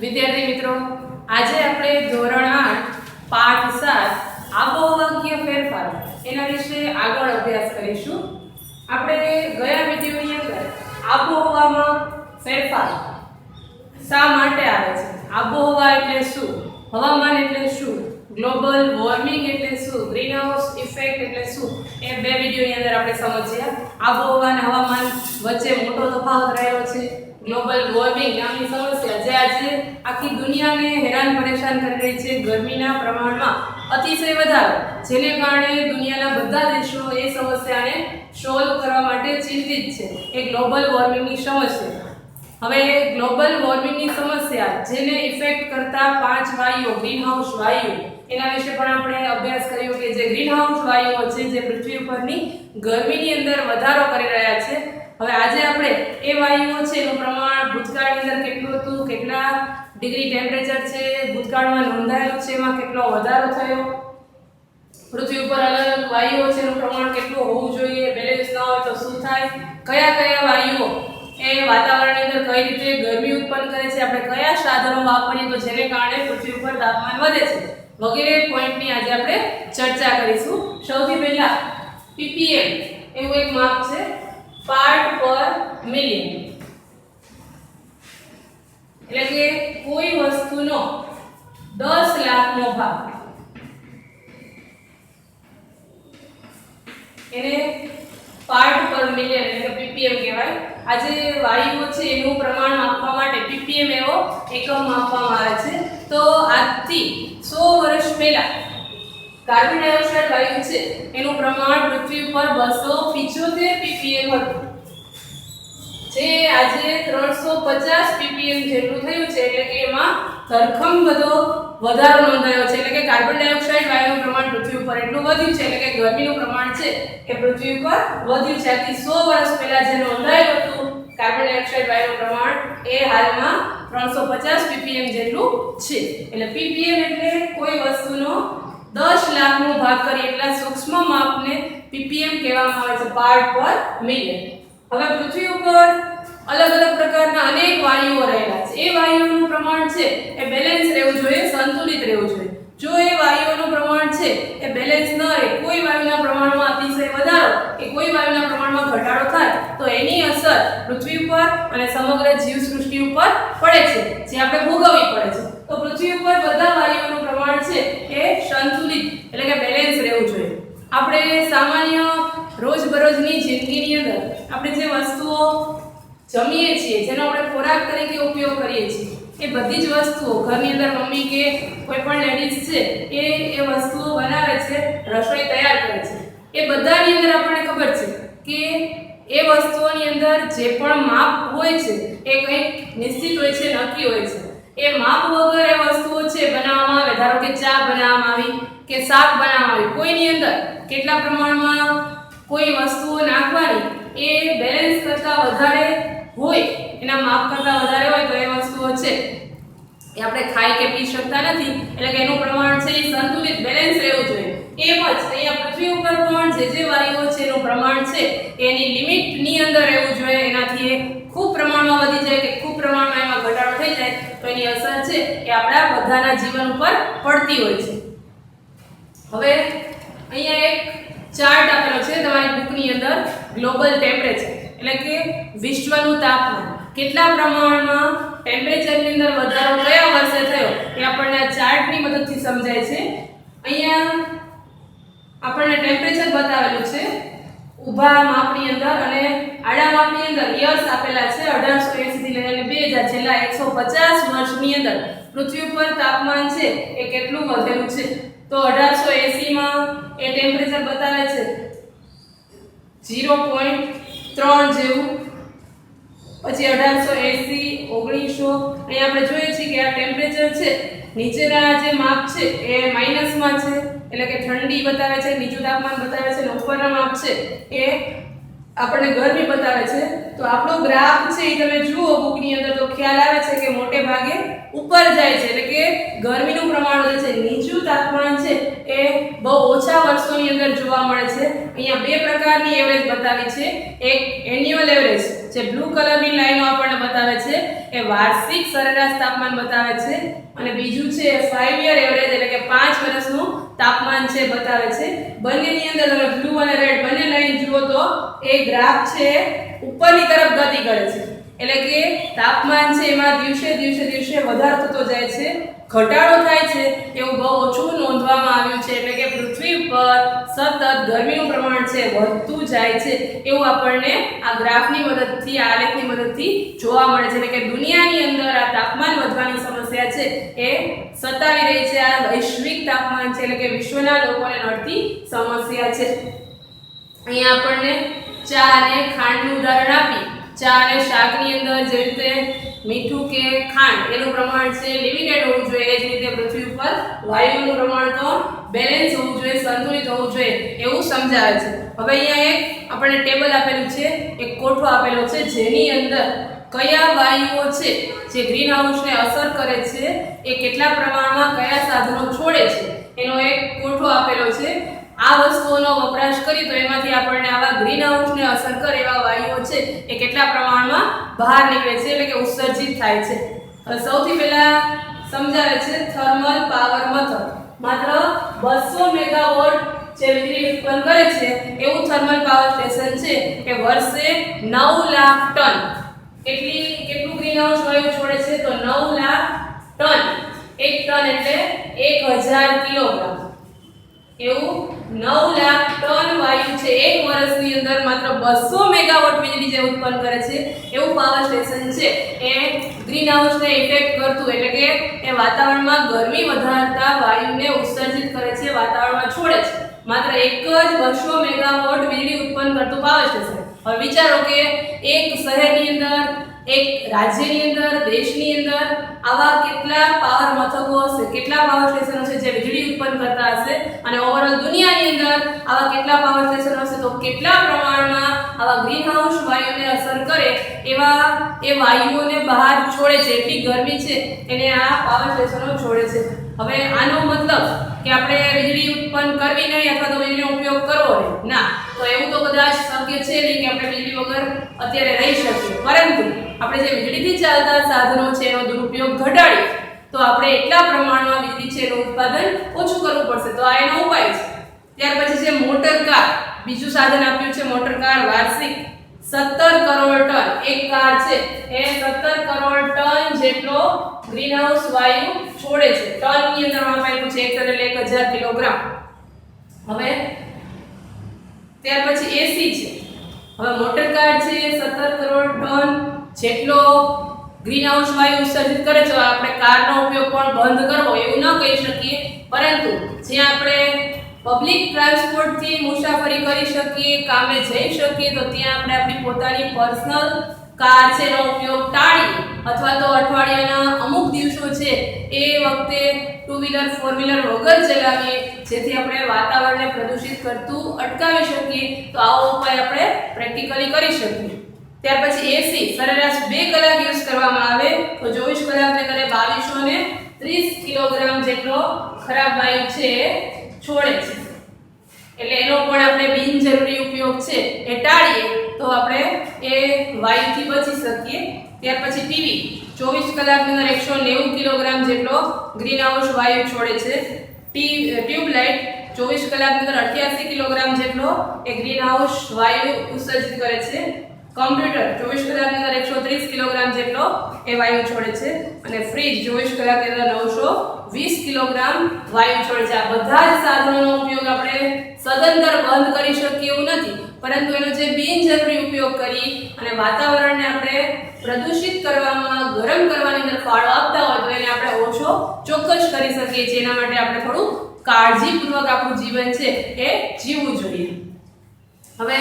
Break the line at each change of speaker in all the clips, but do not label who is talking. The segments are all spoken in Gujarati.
વિદ્યાર્થી મિત્રો, આજે આપણે ધોરણ 8 પાઠ 7 આબોહવાકીય ફેરફાર એના વિશે આગળ અભ્યાસ કરીશું. આપણે ગયા વિડિયોની અંદર આબોહવામાં ફેરફાર શા માટે આવે છે, આબોહવા એટલે શું, હવામાન એટલે શું, ગ્લોબલ વોર્મિંગ એટલે શું, ગ્રીનહાઉસ ઇફેક્ટ એટલે શું, એ બે વિડિયોની અંદર આપણે સમજ્યા. આબોહવા અને હવામાન વચ્ચે મોટો તફાવત રહેલો છે. ગ્લોબલ વોર્મિંગ નામની સમસ્યા જે આજે આખી દુનિયાને હેરાન પરેશાન કરી રહી છે. ગરમીના પ્રમાણમાં અતિશય વધારો, જેને કારણે દુનિયાના બધા દેશો એ સમસ્યાને સોલ્વ કરવા માટે ચિંતિત છે. એ ગ્લોબલ વોર્મિંગની સમસ્યા. હવે ગ્લોબલ વોર્મિંગની સમસ્યા જેને ઇફેક્ટ કરતા 5 વાયુઓ, ગ્રીનહાઉસ વાયુ, એના વિશે પણ આપણે અભ્યાસ કર્યો કે જે ગ્રીનહાઉસ વાયુઓ છે જે પૃથ્વી ઉપરની ગરમીની અંદર વધારો કરી રહ્યા છે. હવે આજે આપણે એ વાયુઓ છે એનું પ્રમાણ ભૂતકાળની અંદર કેટલું હતું, કેટલા ડિગ્રી ટેમ્પરેચર છે ભૂતકાળમાં નોંધાયેલું છે, એમાં કેટલો વધારો થયો, પૃથ્વી ઉપર અલગ અલગ વાયુઓ છે એનું પ્રમાણ કેટલું હોવું જોઈએ, બેલેન્સ ન હોય તો શું થાય, કયા કયા વાયુઓ એ વાતાવરણની અંદર કઈ રીતે ગરમી ઉત્પન્ન કરે છે, આપણે કયા સાધનો વાપરીએ તો જેને કારણે પૃથ્વી ઉપર તાપમાન વધે છે, વગેરે પોઈન્ટની આજે આપણે ચર્ચા કરીશું. સૌથી પહેલા ppm એવું એક માપ છે, પાર્ટ પર મિલિયન, એટલે કે કોઈ વસ્તુનો 10 લાખનો ભાગ, એને પાર્ટ પર મિલિયન એટલે કે ppm કહેવાય. આજે વાયુઓ છે એનું પ્રમાણ માપવા માટે ppm એવો એકમ માપવામાં આવે છે. તો આજથી 100 વર્ષ પહેલા કાર્બન ડાયોક્સાઇડ વાયુ છે એનું પ્રમાણ પૃથ્વી ઉપર 275 ppm હતું, જે આજે 350 ppm જેટલું થયું છે. એટલે કે એમાં ધરખમ બધો વધારો નોંધાયો છે. એટલે કે કાર્બન ડાયોક્સાઇડ વાયુનું પ્રમાણ પૃથ્વી ઉપર એટલું વધ્યું છે, એટલે કે ગરમીનું પ્રમાણ છે એ પૃથ્વી ઉપર વધ્યું છે. આજથી 100 વર્ષ પહેલા જે નોંધાયેલું હતું કાર્બન ડાયોક્સાઇડ વાયુનું પ્રમાણ એ હાલમાં 350 ppm જેટલું છે. એટલે ppm એટલે કોઈ વસ્તુનો 10 લાખનો ભાગ કરી એટલા સૂક્ષ્મ માપને ppm કહેવામાં આવે છે, પાર્ટ પર મિલિયન. હવે પૃથ્વી ઉપર અલગ અલગ પ્રકારના અનેક વાયુઓ રહેલા છે. એ વાયુઓનું પ્રમાણ છે એ બેલેન્સ રહેવું જોઈએ, સંતુલિત રહેવું જોઈએ. જો એ વાયુઓનું પ્રમાણ છે એ બેલેન્સ ન રહે, કોઈ વાયુના પ્રમાણમાં અતિશય વધારો કે કોઈ વાયુના પ્રમાણમાં ઘટાડો થાય તો એની અસર પૃથ્વી ઉપર અને સમગ્ર જીવસૃષ્ટિ ઉપર પડે છે, જે આપણે ભોગવવી પડે છે. તો પૃથ્વી ઉપર બધા વાયુઓનું પ્રમાણ છે એ સંતુલિત એટલે કે બેલેન્સ રહેવું જોઈએ. આપણે સામાન્ય રોજબરોજની જિંદગીની અંદર આપણે જે વસ્તુઓ જમીએ છીએ, જેનો આપણે ખોરાક તરીકે ઉપયોગ કરીએ છીએ, એ બધી જ વસ્તુઓ ઘરની અંદર મમ્મી કે કોઈ પણ લેડીઝ છે એ વસ્તુઓ બનાવે છે, રસોઈ તૈયાર કરે છે. એ બધાની અંદર આપણને ખબર છે કે એ વસ્તુઓની અંદર જે પણ માપ હોય છે એ કંઈક નિશ્ચિત હોય છે, નક્કી હોય છે. એ માપ વગર એ વસ્તુઓ છે બનાવવામાં આવે. ધારો કે ચા બનાવવામાં આવી કે શાક બનાવવામાં આવી, કોઈની અંદર કેટલા પ્રમાણમાં કોઈ વસ્તુઓ નાખવાની એ બેલેન્સ કરતા વધારે હોય, એના માપ કરતા વધારે હોય તો એ વસ્તુઓ છે એ આપણે ખાઈ કે પી શકતા નથી. એટલે કે એનું પ્રમાણ છે એ સંતુલિત બેલેન્સ રહેવું જોઈએ. એમ જ અહીંયા પૃથ્વી ઉપર પણ જે વાયુઓ છે એનું પ્રમાણ છે એની લિમિટની અંદર રહેવું જોઈએ. એનાથી એ ખૂબ પ્રમાણમાં વધી જાય કે ખૂબ પ્રમાણમાં એમાં ઘટાડો થઈ જાય તો એની અસર છે એ આપણા બધાના જીવન ઉપર પડતી હોય છે. હવે અહીંયા એક ચાર્ટ આપેલો છે તમારી બુકની અંદર, ગ્લોબલ ટેમ્પરેચર એટલે કે વિશ્વનું તાપમાન, કેટલા પ્રમાણમાં ટેમ્પરેચરની અંદર વધારો કયા વર્ષે થયો એ આપણને આ ચાર્ટની મદદથી સમજાય છે. અહીંયા આપણને ટેમ્પરેચર બતાવેલું છે ઊભા માપની અંદર અને આડા માપની અંદર યર્સ આપેલા છે. 1880 થી લઈને 2000 છેલ્લા 150 વર્ષની અંદર પૃથ્વી ઉપર તાપમાન છે એ કેટલું વધેલું છે. તો 1880 માં એ ટેમ્પરેચર બતાવે છે 0.3 જેવું. પછી 1880, 1900 અહીંયા આપણે જોઈએ છીએ કે આ ટેમ્પરેચર છે નીચેના જે માપ છે એ માઈનસમાં છે, એટલે કે ઠંડી બતાવે છે, નીચું તાપમાન બતાવે છે, અને ઉપરના માપ છે એ આપણને ગરમી બતાવે છે. તો આપણો ગ્રાફ છે એ તમે જુઓ બુકની અંદર તો ખ્યાલ આવે છે કે મોટે ભાગે ઉપર જાય છે, એટલે કે ગરમીનું પ્રમાણ વધે છે. નીચું તાપમાન છે એ બહુ ઓછા વર્ષોની અંદર જોવા મળે છે. અહીંયા બે પ્રકારની એવરેજ બતાવી છે. એક એન્યુઅલ એવરેજ જે બ્લુ કલરની લાઈનો આપણને બતાવે છે એ વાર્ષિક સરેરાશ તાપમાન બતાવે છે અને બીજું છે 5 યર એવરેજ એટલે કે 5 વર્ષનું તાપમાન છે બતાવે છે. બંનેની અંદર તમે બ્લુ અને રેડ બંને લાઈન જુઓ તો એ ગ્રાફ છે ઉપરની તરફ ગતિ કરે છે એટલે કે તાપમાન છે એમાં દિવસે વધારો થતો જાય છે, ઘટાડો થાય છે એવું બહુ ઓછું નોંધવામાં આવ્યું છે. એટલે કે પૃથ્વી પર સતત ગરમીનું પ્રમાણ છે વધતું જાય છે એવું આપણને આ ગ્રાફની મદદથી, આ આલેખની મદદથી જોવા મળે છે. એટલે કે દુનિયાની અંદર આ તાપમાન વધવાની સમસ્યા છે એ સતાવી રહી છે. આ વૈશ્વિક તાપમાન છે એટલે કે વિશ્વના લોકોને નડતી સમસ્યા છે. અહીંયા આપણને ચા અને ખાંડનું ઉદાહરણ આપી. ચા અને શાકની અંદર જે રીતે મીઠું કે ખાંડ એનું પ્રમાણ છે લિમિટેડ હોવું જોઈએ, એ જ રીતે પૃથ્વી ઉપર વાયુનું પ્રમાણ તો બેલેન્સ હોવું જોઈએ, સંતુલિત હોવું જોઈએ એવું સમજાવે છે. હવે અહીંયા એક આપણને ટેબલ આપેલું છે, એક કોઠો આપેલો છે જેની અંદર કયા વાયુઓ છે જે ગ્રીન હાઉસને અસર કરે છે, એ કેટલા પ્રમાણમાં કયા સાધનો છોડે છે એનો એક કોઠો આપેલો છે. આ વસ્તુઓનો વપરાશ કરી તો એમાંથી આપણને આવા ગ્રીન હાઉસને અસર કરે એવા વાયુઓ છે એ કેટલા પ્રમાણમાં બહાર નીકળે છે એટલે કે ઉત્સર્જિત થાય છે. હવે સૌથી પહેલા સમજાવે છે થર્મલ પાવર મેથડ. માત્ર 200 મેગાવોટ જે વીજળી ઉત્પન્ન કરે છે એવું થર્મલ પાવર સ્ટેશન છે કે વર્ષે 9 લાખ ટન કેટલું ગ્રીન હાઉસ વાયુ છોડે છે તો 9 લાખ ટન. 1 ટન એટલે 1000 કિલોગ્રામ. એવું 9 લાખ ટન વાયુ છે એક વર્ષની અંદર માત્ર 200 મેગાવોટ વીજળી જે ઉત્પન્ન કરે છે એવું પાવર સ્ટેશન છે એ ગ્રીન હાઉસને ઇફેક્ટ કરતું એટલે કે એ વાતાવરણમાં ગરમી વધારતા વાયુને ઉત્સર્જિત કરે છે, વાતાવરણમાં છોડે છે. માત્ર એક જ 200 મેગાવોટ વીજળી ઉત્પન્ન કરતું પાવર સ્ટેશન. હવે વિચારો કે એક શહેરની અંદર, એક રાજ્યની અંદર, દેશની અંદર આવા કેટલા પાવર મથકો હશે, કેટલા પાવર સ્ટેશનો છે જે વીજળી ઉત્પન્ન કરતા હશે અને ઓવરઓલ દુનિયાની અંદર આવા કેટલા પાવર સ્ટેશનો હશે તો કેટલા પ્રમાણમાં આવા ગ્રીન હાઉસ વાયુને અસર કરે એવા એ વાયુઓને બહાર છોડે છે, એટલી ગરમી છે એને આ પાવર સ્ટેશનો છોડે છે. હવે આનો મતલબ કે આપણે વીજળી ઉત્પન્ન કરવી નહીં અથવા તો વીજળીનો ઉપયોગ કરવો નહીં ના, તો એવું તો કદાચ શક્ય છે નહીં કે આપણે વીજળી વગર અત્યારે રહી શકીએ. પરંતુ આપણે જે વીજળીથી ચાલતા સાધનો છે એનો દુરુપયોગ ઘટાડીએ તો આપણે એટલા પ્રમાણમાં વીજળી છે એનું ઉત્પાદન ઓછું કરવું પડશે. તો આ એનો ઉપાય છે. ત્યાર પછી છે મોટર કાર. બીજું સાધન આપ્યું છે મોટર કાર. વાર્ષિક 17 કરોડ ટન એક કાર છે એ 17 કરોડ ટન જેટલો ગ્રીનહાઉસ વાયુ છોડે છે. ટનની અંદર આપ્યું છે 1 ટન એટલે 1000 કિલોગ્રામ. હવે ત્યાર પછી એસી છે. હવે મોટર કાર છે 17 કરોડ ટન જેટલો ગ્રીનહાઉસ વાયુ ઉત્સર્જિત કરે છે. આપણે કારનો ઉપયોગ પણ બંધ કરવો એવું ન કહી શકીએ, પરંતુ જ્યાં આપણે પબ્લિક ટ્રાન્સપોર્ટથી મુસાફરી કરી શકીએ, કામે જઈ શકીએ તો ત્યાં આપણે આપણી પોતાની પર્સનલ કાર છે એનો ઉપયોગ ટાળીએ અથવા તો અઠવાડિયાના અમુક દિવસો છે એ વખતે 2 વ્હીલર 4 વ્હીલર વગર ચલાવીએ જેથી આપણે વાતાવરણને પ્રદૂષિત કરતું અટકાવી શકીએ. તો આવો ઉપાય આપણે પ્રેક્ટિકલી કરી શકીએ. ત્યાર પછી એસી સરેરાશ 2 કલાક યુઝ કરવામાં આવે તો 24 કલાકની અંદર 2230 કિલોગ્રામ જેટલો ખરાબ વાયુ છે એ છોડે છે. એટલે એનો પણ આપણે બિનજરૂરી ઉપયોગ છે એ ટાળીએ તો આપણે એ વાયુથી બચી શકીએ. ત્યાર પછી ટીવી 24 કલાકની અંદર 190 કિલોગ્રામ જેટલો ગ્રીનહાઉસ વાયુ છોડે છે. ટ્યુબલાઇટ 24 કલાકની અંદર 88 કિલોગ્રામ જેટલો એ ગ્રીનહાઉસ વાયુ ઉત્સર્જિત કરે છે. કમ્પ્યુટર 24 કલાકની અંદર 130 કિલોગ્રામ જેટલો એ વાયુ છોડે છે અને ફ્રીજ 24 કલાકની અંદર 920 કિલોગ્રામ વાયુ છોડે છે. આ બધા જ સાધનોનો ઉપયોગ આપણે સદંતર બંધ કરી શકીએ એવું નથી, પરંતુ એનો જે બિનજરૂરી ઉપયોગ કરી અને વાતાવરણને આપણે પ્રદૂષિત કરવામાં, ગરમ કરવાની અંદર ફાળો આપતા હોય તો એને આપણે ઓછો ચોક્કસ કરી શકીએ છીએ. એના માટે આપણે થોડું કાળજીપૂર્વક આપણું જીવન છે એ જીવવું જોઈએ. હવે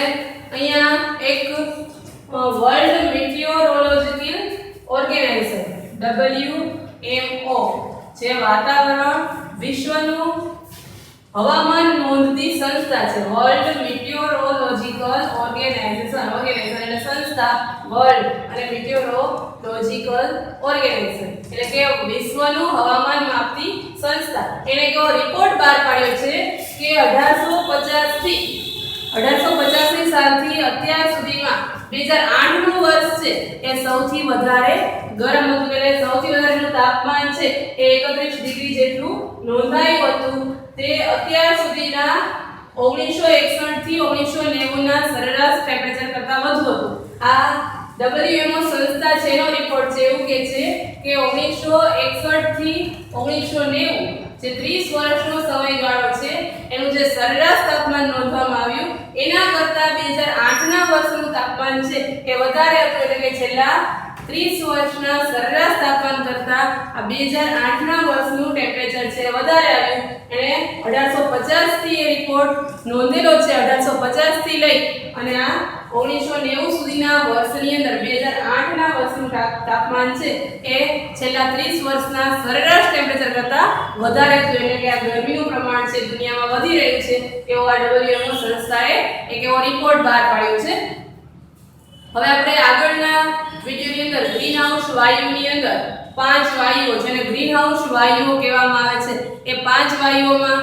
અહીંયા એક વર્લ્ડ મેટીઓરોલોજીકલ ઓર્ગેનાઇઝેશન WMO જે વાતાવરણ વિશ્વનું હવામાન નોંધતી સંસ્થા છે. વર્લ્ડ મેટીઓરોલોજીકલ ઓર્ગેનાઇઝેશન એટલે સંસ્થા વર્લ્ડ અને મેટીઓરોલોજીકલ ઓર્ગેનાઇઝેશન એટલે કે વિશ્વનું હવામાન માપતી સંસ્થા. એને કેવો રિપોર્ટ બહાર પાડ્યો છે કે 1850 થી 1885 સાલથી અત્યાર સુધીમાં 2008 નું વર્ષ છે એ સૌથી વધારે ગરમ હતું, એટલે સૌથી વધારે તાપમાન છે એ 31 ડિગ્રી જેટલું નોંધાયું હતું. તે અત્યાર સુધીના 1961 થી 1990 ના સરેરાશ ટેમ્પરેચર કરતાં વધુ હતું. આ WMO સંસ્થા છે એનો રિપોર્ટ છે, એવું કહે છે કે 1961 થી 1990 જે 30 વર્ષનો સમયગાળો છે એનું જે સરેરાશ તાપમાન નોંધવામાં આવ્યું એના કરતાં 2008 ના વર્ષનું તાપમાન છે એ વધારે હતું, એટલે કે છેલ્લા 30 વર્ષના સરેરાશ તાપમાન કરતાં આ 2008 ના વર્ષનું ટેમ્પરેચર છે વધારે આવ્યું. એને 1850 થી એ રિપોર્ટ નોંધેલો છે. 1850 થી લઈ અને આ 1990 સુધીના વર્ષની અંદર 2008 ના વર્ષનું તાપમાન છે એ છેલ્લા 30 વર્ષના સરેરાશ ટેમ્પરેચર કરતાં વધારે હતું, એટલે કે આ ગરમીનું પ્રમાણ છે દુનિયામાં વધી રહ્યું છે એવો આ WMO સંસ્થાએ એક એવો રિપોર્ટ બહાર પાડ્યો છે. હવે આપણે આગળના વિડિયોની અંદર ગ્રીનહાઉસ વાયુની અંદર 5 વાયુઓ જેને ગ્રીનહાઉસ વાયુઓ કહેવામાં આવે છે એ 5 વાયુઓમાં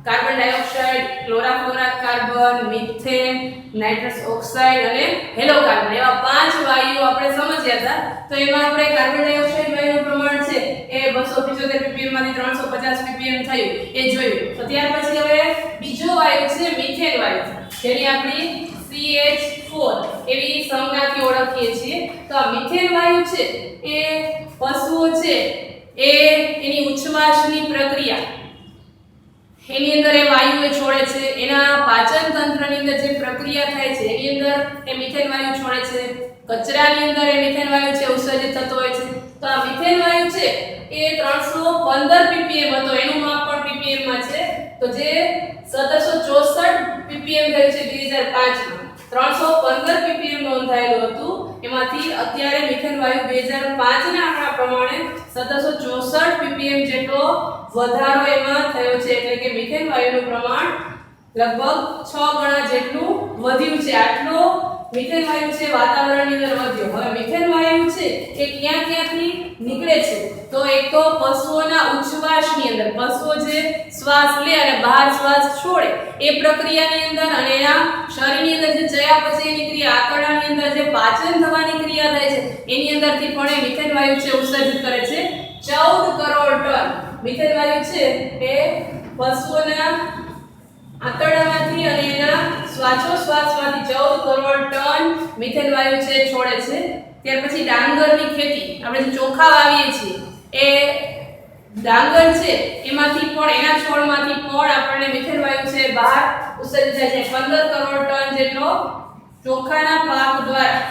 carbon dioxide, chlorofluorocarbon, methane, nitrous oxide અને હેલોકાર્બન એવા 5 વાયુઓ આપણે સમજ્યા હતા. તો એમાં આપણે કાર્બન ડાયોક્સાઇડ વાયુનું પ્રમાણ છે એ 275 ppm માંથી 350 ppm થયું એ જોયું. તો ત્યાર પછી હવે બીજો વાયુ છે મિથેન વાયુ, જેની આપણી CH4 એવી સંજ્ઞાથી ઓળખીએ છીએ. તો આ મિથેન વાયુ છે એ પશુઓ છે એ એની ઉચ્છવાસની પ્રક્રિયા એની અંદર એ વાયુ એ છોડે છે, એના પાચન તંત્રની અંદર જે પ્રક્રિયા થાય છે એની અંદર એ મિથેન વાયુ છોડે છે, કચરાની અંદર એ મિથેન વાયુ છે ઉત્સર્જિત થતો હોય છે. તો આ મિથેન વાયુ છે એ 315 ppm હતો, એનું માપ પણ ppm માં છે. તો જે 1764 ppm થયું છે 2005 માં 315 ppm નોંધાયેલું હતું, એમાંથી અત્યારે મિથેન વાયુ 2005 ના આંકડા પ્રમાણે 1764 ppm જેટલો વધારો એમાં થયો છે, એટલે કે મિથેન વાયુનું પ્રમાણ લગભગ 6 ગણા જેટલું વધ્યું છે. આટલો મિથેન વાયુ છે વાતાવરણની અંદર વધ્યો. હવે મિથેન વાયુ છે એ ક્યાંથી નીકળે છે? તો એક તો પશુઓના ઉચ્છવાસની અંદર, પશુઓ જે શ્વાસ લે અને બહાર શ્વાસ છોડે એ પ્રક્રિયાની અંદર, અને એના શરીરની અંદર જે ચયાપચયની ક્રિયા, આંતરડાની અંદર જે પાચન થવાની ક્રિયા થાય છે એની અંદરથી પણ એ મિથેન વાયુ છે ઉત્સર્જિત કરે છે. 14 કરોડ ટન મિથેન વાયુ છે એ પશુઓના આંતરડામાંથી અને એના શ્વાસોશ્વાસમાંથી 14 કરોડ ટન મિથેન વાયુ છે છોડે છે. ત્યાર પછી ડાંગરની ખેતી, આપણે જે ચોખા વાવીએ છીએ એ ડાંગર છે એમાંથી પણ, એના છોડમાંથી પણ આપણને મિથેન વાયુ છે બહાર ઉત્સર્જિત થાય છે. 15 કરોડ ટન જેટલો ચોખાના પાક દ્વારા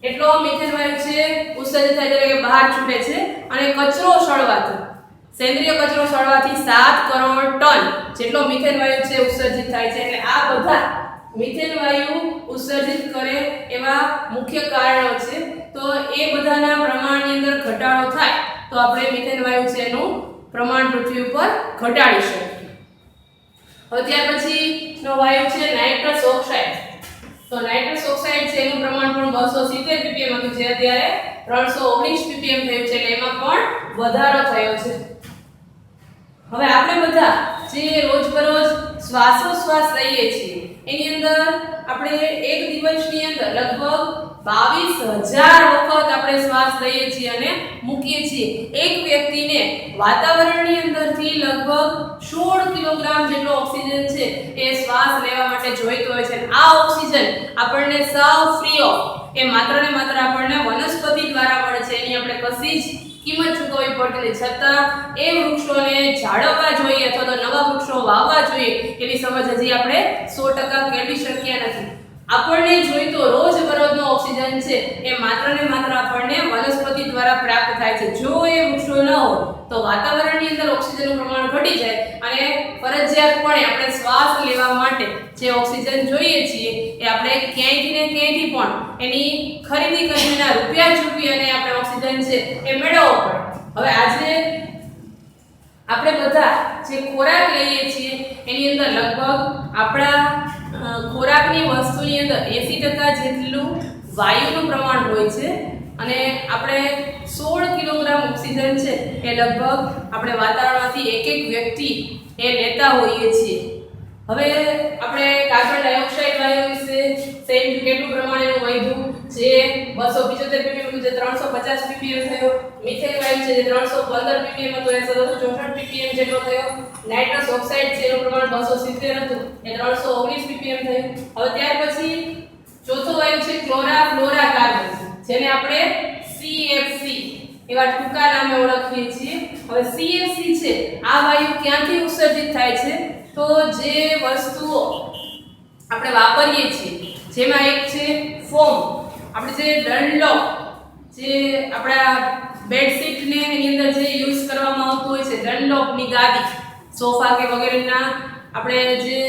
એટલો મિથેન વાયુ છે ઉત્સર્જિત થાય છે, એટલે કે બહાર છૂટે છે. અને કચરો સળવાથી, સેન્દ્રિય કચરો સળવાથી 7 કરોડ ટન જેટલો મિથેન વાયુ છે ઉત્સર્જિત થાય છે. એટલે આ બધા મિથેન વાયુ ઉત્સર્જિત કરે એવા મુખ્ય કારણો છે. તો એ બધાના પ્રમાણની અંદર ઘટાડો થાય તો આપણે મિથેન વાયુ છે એનું પ્રમાણ પૃથ્વી ઉપર ઘટાડી શકીએ. હવે ત્યાર પછીનો વાયુ છે નાઇટ્રસ ઓક્સાઇડ. તો નાઇટ્રસ ઓક્સાઇડ છે એનું પ્રમાણ પણ 270 ppm હતું, જે અત્યારે 319 ppm થયું છે, એટલે એમાં પણ વધારો થયો છે. હવે આપણે બધા જે રોજબરોજ શ્વાસોશ્વાસ લઈએ છીએ એની અંદર આપણે એક દિવસની અંદર લગભગ 22,000 વખત આપણે શ્વાસ લઈએ છીએ અને મૂકીએ છીએ. એક વ્યક્તિને વાતાવરણની અંદરથી લગભગ 16 કિલોગ્રામ જેટલો ઓક્સિજન છે એ શ્વાસ લેવા માટે જોઈતો હોય છે. આ ઓક્સિજન આપણને સાવ ફ્રી ઓફ, એ માત્ર ને માત્ર આપણને વનસ્પતિ દ્વારા મળે છે, એની આપણે કશી જ કિંમત ચૂકવવી પડતી નથી. છતાં એ વૃક્ષોને જાળવવા જોઈએ અથવા તો નવા વૃક્ષો વાવવા જોઈએ એવી સમજ હજી આપણે 100% કેળવી શક્યા નથી. આપણને જોઈતો રોજબરોજનો ઓક્સિજન છે એ માત્ર ને માત્ર આપણને વનસ્પતિ દ્વારા પ્રાપ્ત થાય છે. જો એ વૃક્ષો ન હોય તો વાતાવરણની અંદર ઓક્સિજનનું પ્રમાણ ઘટી જાય અને ફરજિયાતપણે આપણે શ્વાસ લેવા માટે જે ઓક્સિજન જોઈએ છીએ એ આપણે ક્યાંયથી ને ક્યાંયથી પણ એની ખરીદી કરીને રૂપિયા ચૂકવી અને આપણે ઓક્સિજન છે એ મેળવવો પડે. હવે આજે આપણે બધા જે ખોરાક લઈએ છીએ એની અંદર લગભગ આપણા ખોરાકની વસ્તુની અંદર 80% જેટલું વાયુનું પ્રમાણ હોય છે, અને આપણે 16 કિલોગ્રામ ઓક્સિજન છે એ લગભગ આપણે વાતાવરણમાંથી એક વ્યક્તિ એ લેતા હોઈએ છીએ. હવે આપણે કાર્બન ડાયોક્સાઇડ વાયુ વિશે સેમ કેટલું પ્રમાણ એનું વધ્યું, જે 275 ppm હતું જે 350 ppm થયો. મિથેન વાયુ છે જે 315 ppm હતો એ 764 ppm જેટલો થયો. નાઇટ્રસ ઓક્સાઇડ છે એનું પ્રમાણ 270 હતું એ 319 ppm થયું. હવે ત્યાર પછી ચોથો વાયુ છે ક્લોરાફ્લોરાકાર્બન, જેને આપણે CFC એવા ટૂંકા નામે ઓળખીએ છીએ. હવે CFC છે આ વાયુ ક્યાંથી ઉત્સર્જિત થાય છે, તો જે વસ્તુઓ આપણે વાપરીએ છીએ જેમાં એક છે ફોમ, આપણે જે ડનલોપ જે આપણા બેડશીટ ને એની અંદર જે યુઝ કરવામાં આવતું હોય છે, ડનલોપની ગાદી, સોફા કે વગેરેના આપણે જે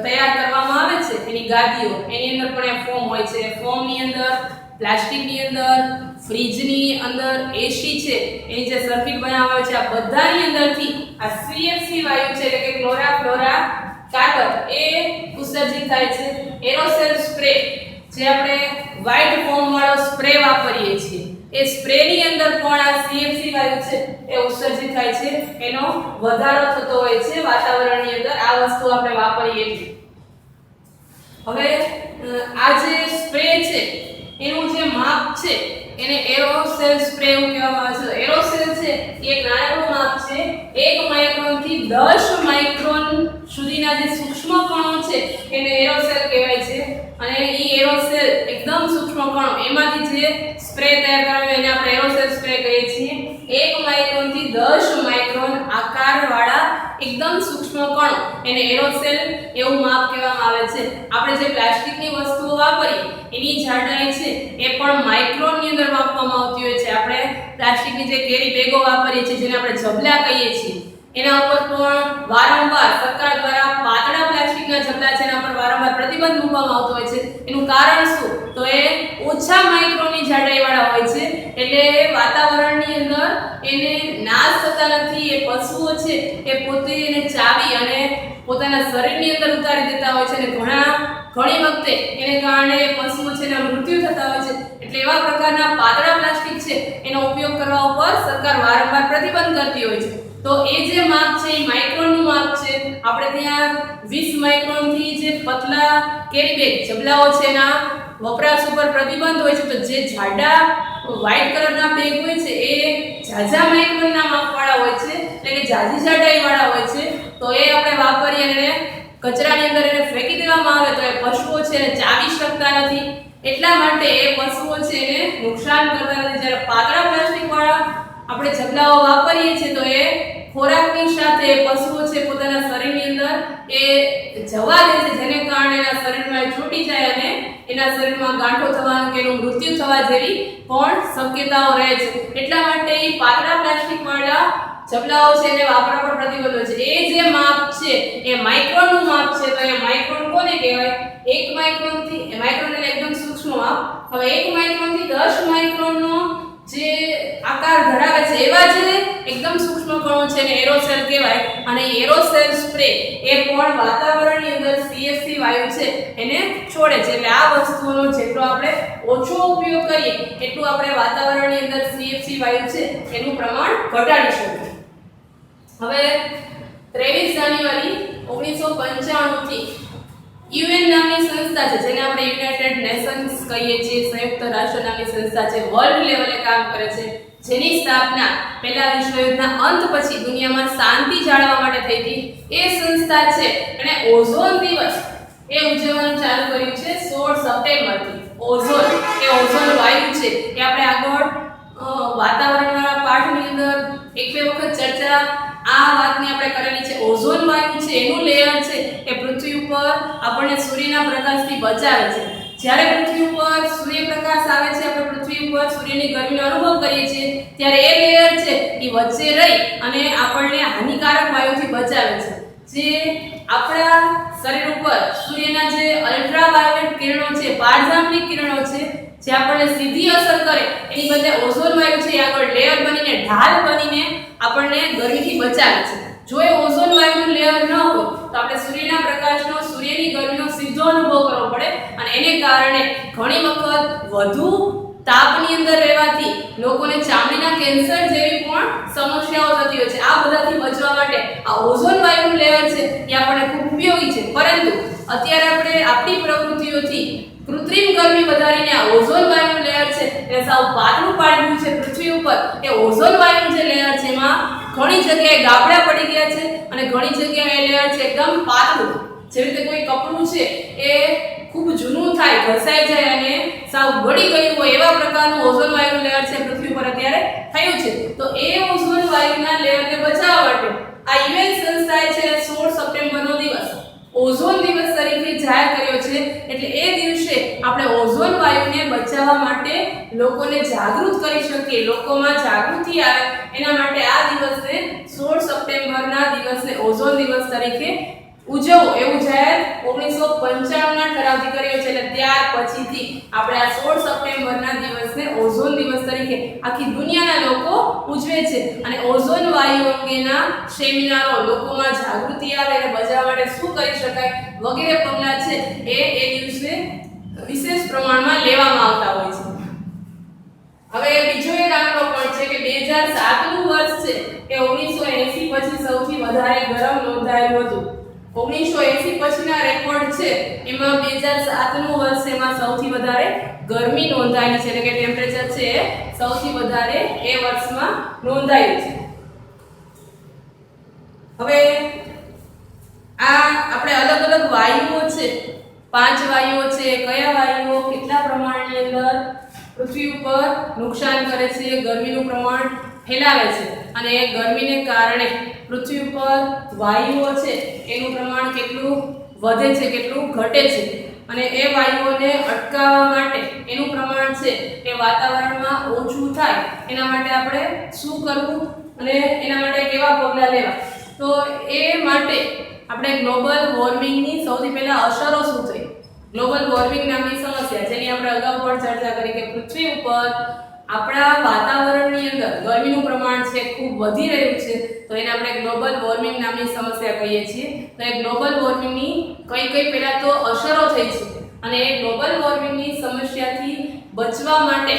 તૈયાર કરવામાં આવે છે એની ગાદીઓ, એની અંદર પણ એ ફોમ હોય છે. ફોમની અંદર, પ્લાસ્ટિકની અંદર, ફ્રીજની અંદર, એસી છે એની જે સર્કિટ બનાવવામાં આવે છે, આ બધાની અંદરથી આ CFC વાયુ છે એટલે કે ક્લોરાફ્લોરાકાર્બન એ ઉત્સર્જિત થાય છે. એરોસોલ સ્પ્રે જે આપણે વ્હાઇટ ફોમ વાળો સ્પ્રે વાપરીએ છીએ એ સ્પ્રેની અંદર પણ આ CFC વાયુ છે એ ઉત્સર્જિત થાય છે, એનો વધારો થતો હોય છે વાતાવરણની અંદર આ વસ્તુ આપણે વાપરીએ છીએ. હવે આ જે સ્પ્રે છે એનું જે માપ છે એને એરોસોલ સ્પ્રે એવું કહેવામાં આવે છે. એરોસોલ છે એ એક નાનું માપ છે, 1 માઇક્રોન થી 10 માઇક્રોન સુધીના જે સૂક્ષ્મ કણો છે એને એરોસોલ કહેવાય છે. અને ઈ એરોસોલ એકદમ સૂક્ષ્મ કણો એમાંથી જે સ્પ્રે તૈયાર કરવામાં એને આપણે એરોસોલ સ્પ્રે કહીએ છીએ. 1 માઇક્રોન થી 10 માઇક્રોન આકારવાળા એકદમ સૂક્ષ્મ કણો એને એરોસોલ એવું માપ કહેવામાં આવે છે. આપણે જે પ્લાસ્ટિકની વસ્તુઓ વાપરી એની જાડાઈ છે એ પણ માઇક્રોનની અંદર માપવામાં આવતી હોય છે. આપણે પ્લાસ્ટિકની જે કેરી બેગો વાપરીએ છીએ જેને આપણે જબલા કહીએ છીએ એના ઉપર પણ વારંવાર સરકાર દ્વારા પાતળા પ્લાસ્ટિકના જબલા છે એના પર વારંવાર પ્રતિબંધ મૂકવામાં આવતો હોય છે. એનું કારણ શું, તો એ ઓછા માઇક્રોનની જાડાઈ વાળા હોય છે એટલે વાતાવરણની અંદર એને નાશ થતા નથી. એ પશુઓ છે એ પોતે એને ચાવી અને પોતાના શરીરની અંદર ઉતારી દેતા હોય છે અને ઘણી વખતે એને કારણે પશુઓ છે એના મૃત્યુ થતા હોય છે. એટલે એવા પ્રકારના પાતળા પ્લાસ્ટિક છે એનો ઉપયોગ કરવા ઉપર સરકાર વારંવાર પ્રતિબંધ કરતી હોય છે. તો એ જે માપ છે એ માઇક્રોનનું માપ છે. આપણે ત્યાં 20 માઇક્રોન થી જે પતલા કેરી બેગ જબલાઓ છે એના વપરાશ ઉપર પ્રતિબંધ હોય છે. તો જે જાડા વ્હાઇટ કલરના બેગ હોય છે એ ઝાઝા માઇક્રોનના માપવાળા હોય છે એટલે કે ઝાઝી જાડાઈ વાળા હોય છે. તો એ આપણે વાપરીએ અને કચરાની અંદર એને ફેંકી દેવામાં આવે તો એ પશુઓ છે એને ચાવી શકતા નથી. એટલા માટે એ પશુઓ છે એને નુકસાન કરતા નથી. જ્યારે પાતળા પ્લાસ્ટિક વાળા આપણે જબલાઓ વાપરીએ છીએ તો એ ખોરાકની સાથે પશુઓ છે પોતાના શરીરની અંદર એ જવા દે છે, જેને કારણે એના શરીરમાં છૂટી જાય અને એના શરીરમાં ગાંઠો થવાનું કે એનું મૃત્યુ થવા જેવી પણ શક્યતાઓ રહે છે. એટલા માટે એ પાતળા પ્લાસ્ટિક વાળા જબલાઓ છે એને વાપરવા પર પ્રતિબંધ હોય છે. એ જે માપ છે એ માઇક્રોનનું માપ છે. તો એ માઇક્રોન કોને કહેવાય, 1 માઇક્રોન થી માઇક્રોન એટલે એકદમ સૂક્ષ્મ માપ. હવે 1 માઇક્રોન થી 10 માઇક્રોનનો જે આકાર ધરાવે છે એવા જે એકદમ સૂક્ષ્મ કણો છે એને એરોસોલ કહેવાય. અને એરોસોલ સ્પ્રે એ પણ વાતાવરણની અંદર CFC વાયુ છે એને છોડે છે. એટલે આ વસ્તુઓનો જેટલો આપણે ઓછો ઉપયોગ કરીએ એટલું આપણે વાતાવરણની અંદર CFC વાયુ છે એનું પ્રમાણ ઘટાડી શકીએ. હવે 23 જાન્યુઆરી 1995 થી UN નામની સંસ્થા છે જેને આપણે યુનાઇટેડ નેશન્સ કહીએ છીએ, સંયુક્ત રાષ્ટ્ર નામની સંસ્થા છે, વર્લ્ડ લેવલે કામ કરે છે. જેની સ્થાપના પહેલા વિશ્વયુદ્ધના અંત પછી દુનિયામાં શાંતિ જાળવવા માટે થઈ હતી. એ સંસ્થા છે એને ઓઝોન દિવસ એ ઉજવવાનું ચાલુ કર્યું છે 16 સપ્ટેમ્બરથી. ઓઝોન એ ઓઝોન વાયુ છે એ આપણે આગળ વાતાવરણના પાઠની અંદર એક બે વખત ચર્ચા આ વાતની આપણે કરેલી છે. ઓઝોન વાયુ છે એનું લેયર છે એ પૃથ્વી ઉપર આપણને સૂર્યના પ્રકાશથી બચાવે છે. જ્યારે પૃથ્વી ઉપર સૂર્યપ્રકાશ આવે છે, આપણે પૃથ્વી ઉપર સૂર્યની ગરમીનો અનુભવ કરીએ છીએ ત્યારે એ લેયર છે એ વચ્ચે રહી અને આપણને હાનિકારક વાયુથી બચાવે છે. જે આપણા શરીર ઉપર સૂર્યના જે અલ્ટ્રાવાયોલેટ કિરણો છે, પારજાંબી કિરણો છે જે આપણને સીધી અસર કરે એની બદલે ઓઝોન વાયુ છે આગળ લેયર બનીને ઢાલ બનીને આપણને ગરમીથી બચાવે છે. જો એ ઓઝોન વાયુનું લેયર ન હોય તો આપણે સૂર્યના પ્રકાશનો, સૂર્યની ગરમીનો સીધો અનુભવ કરવો પડે અને એને કારણે ઘણી વખત વધુ તાપની અંદર રહેવાથી લોકોને ચામડીના કેન્સર જેવી પણ સમસ્યાઓ થતી હોય છે. આ બધાથી બચવા માટે આ ઓઝોન વાયુનું લેયર છે એ આપણને ખૂબ ઉપયોગી છે. પરંતુ અત્યારે આપણે આપણી પ્રવૃત્તિઓથી કૃત્રિમ ગરમી વધારીને આ ઓઝોન વાયુનું લેયર છે એ સાવ પાતળું પાડી દીધું છે પૃથ્વી ઉપર. એ ઓઝોન વાયુનું જે લેયર છે એમાં ઘણી જગ્યાએ ગાબડા પડી ગયા છે અને ઘણી જગ્યાએ એ લેયર છે એકદમ પાતળું, જેવી રીતે કોઈ કપડું છે એ ખૂબ જૂનું થાય, ઘસાઈ જાય અને સાવ ગળી ગયું હોય એવા પ્રકારનું ઓઝોન વાયુનું લેયર છે પૃથ્વી પર અત્યારે થયું છે. તો એ ઓઝોન વાયુના લેયરને બચાવવા માટે આ યુએન સંસ્થાએ છે 16 સપ્ટેમ્બરનો દિવસ ઓઝોન દિવસ તરીકે જાહેર કર્યો છે. એટલે એ દિવસે આપણે ઓઝોન વાયુને બચાવવા માટે લોકોને જાગૃત કરી શકીએ, લોકોમાં જાગૃતિ આવે એના માટે આ દિવસને 16 સપ્ટેમ્બરના દિવસને ઓઝોન દિવસ તરીકે ઉજવો એવું જાહેર 1995ના ઠરાવથી કર્યો છે. એટલે ત્યાર પછીથી આપણે આ 16 સપ્ટેમ્બરના દિવસને ઓઝોન દિવસ તરીકે આખી દુનિયાના લોકો ઉજવે છે. અને ઓઝોન વાયુ અંગેના સેમિનારો, લોકોમાં જાગૃતિ આવે અને બચાવવા માટે શું કરી શકાય વગેરે પગલાં છે એ દિવસે વિશેષ પ્રમાણમાં લેવામાં આવતા હોય છે. હવે બીજો એક આંકડો પણ છે કે 2007નું વર્ષ છે એ 1980 પછી સૌથી વધારે ગરમ નોંધાયેલું હતું. 1980 પછીના રેકોર્ડ છે એમાં 2007નું વર્ષ એમાં સૌથી વધારે ગરમી નોંધાયેલી છે, એટલે કે ટેમ્પરેચર છે એ સૌથી વધારે એ વર્ષમાં નોંધાયું છે. હવે આ આપણે અલગ અલગ વાયુઓ છે, 5 વાયુઓ છે, કયા વાયુઓ કેટલા પ્રમાણની અંદર પૃથ્વી ઉપર નુકસાન કરે છે, ગરમીનું પ્રમાણ ફેલાવે છે અને એ ગરમીને કારણે પૃથ્વી ઉપર વાયુઓ છે એનું પ્રમાણ કેટલું વધે છે, કેટલું ઘટે છે અને એ વાયુઓને અટકાવવા માટે એનું પ્રમાણ છે એ વાતાવરણમાં ઓછું થાય એના માટે આપણે શું કરવું અને એના માટે કેવા પગલાં લેવા. તો એ માટે આપણે ગ્લોબલ વોર્મિંગની સૌથી પહેલા અસરો શું થઈ, ગ્લોબલ વોર્મિંગ નામની સમસ્યા જેની આપણે અગાઉ પણ ચર્ચા કરી કે પૃથ્વી ઉપર આપણા વાતાવરણની અંદર ગરમીનું પ્રમાણ છે ખૂબ વધી રહ્યું છે, તો એને આપણે ગ્લોબલ વોર્મિંગ નામની સમસ્યા કહીએ છીએ. તો એ ગ્લોબલ વોર્મિંગની કઈ પહેલા તો અસરો થઈ છે અને એ ગ્લોબલ વોર્મિંગની સમસ્યાથી બચવા માટે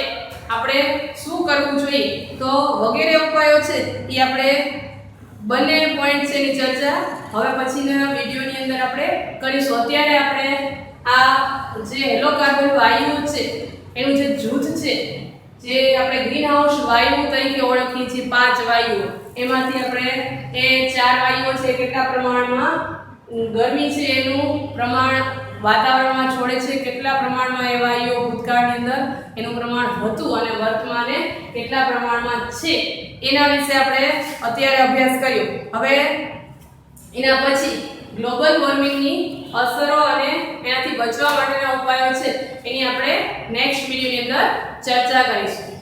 આપણે શું કરવું જોઈએ તો વગેરે ઉપાયો છે એ આપણે બંને પોઈન્ટ છે એની ચર્ચા હવે પછીના વિડીયોની અંદર આપણે કરીશું. અત્યારે આપણે આ જે હેલો કાર્બન વાયુઓ છે એનું જે જૂથ છે જે આપણે ગ્રીન હાઉસ વાયુ તરીકે ઓળખીએ છીએ 5 વાયુઓ, એમાંથી આપણે એ 4 વાયુઓ છે કેટલા પ્રમાણમાં ગરમી છે એનું પ્રમાણ વાતાવરણમાં છોડે છે, કેટલા પ્રમાણમાં એ વાયુઓ ભૂતકાળની અંદર એનું પ્રમાણ હતું અને વર્તમાને કેટલા પ્રમાણમાં છે એના વિશે આપણે અત્યારે અભ્યાસ કર્યો. હવે એના પછી ગ્લોબલ વોર્મિંગની અસરો અને એનાથી બચવા માટેના ઉપાયો છે એની આપણે નેક્સ્ટ વિડીયોની અંદર ચર્ચા કરીશું.